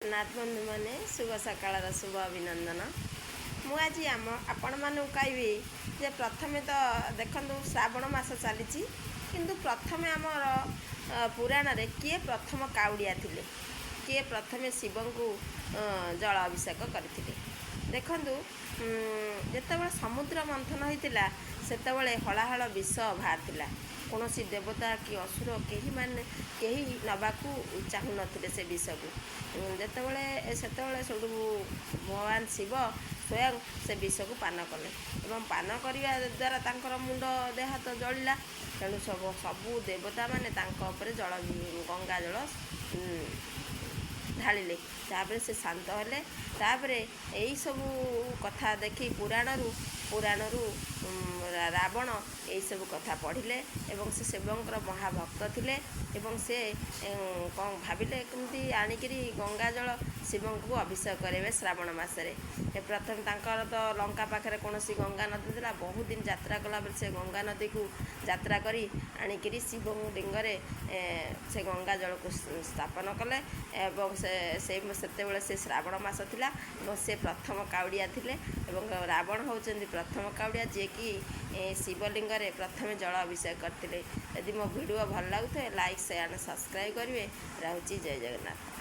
नाथ बंधु मैंने शुभ सकाळ शुभ अभिनंदन। मु आज आपण मानू कहबी जे प्रथमे तो देखु श्रावण मास चली किंतु प्रथमे आमर पुराण रे किए प्रथम काउड़िया थिले, किए प्रथमे शिव को जल अभिषेक करथिले। देखंतु जेतेबेले समुद्र मंथन होइतिला सेतेबेले हलाहल विष बाहर कौन सी देवता कि असुर कहीं नबाकू चाहू नथिले से विष को जितेबाला से भगवान शिव स्वयं से विष को पान कले एवं पान करने द्वारा तांकर मुंड देह हाथ जलिला। तेणु सबू देवता माने जल गंगा जल ढालिले तापर से शांत हेले। तापर यही सबू कथा देखी पुराणरू रावण यही सब कथा पढ़िले एवं से शिवंकर महाभक्त थिले एवं से कौन भाविले कमती आणिकी गंगा जल शिव को अभिषेक करेंगे श्रावण मसरे। प्रथम तांकर तो लंका पाखे कौन सी गंगा नदी था, बहुत दिन यात्रा कला से गंगा नदी को यात्रा करी आणिकी शिव लिंगरे से गंगा जल को स्थापन कले एवं से श्रावण मास थिला एवं से प्रथम काउड़िया थिले एवं रावण होचंदी प्रथम काउड़िया जे कि शिवलिंग रे प्रथम जल अभिषेक करते। यदि मो वीडियो भल लगे लाइक शेयर सब्सक्राइब करेंगे। रहुची जय जगन्नाथ।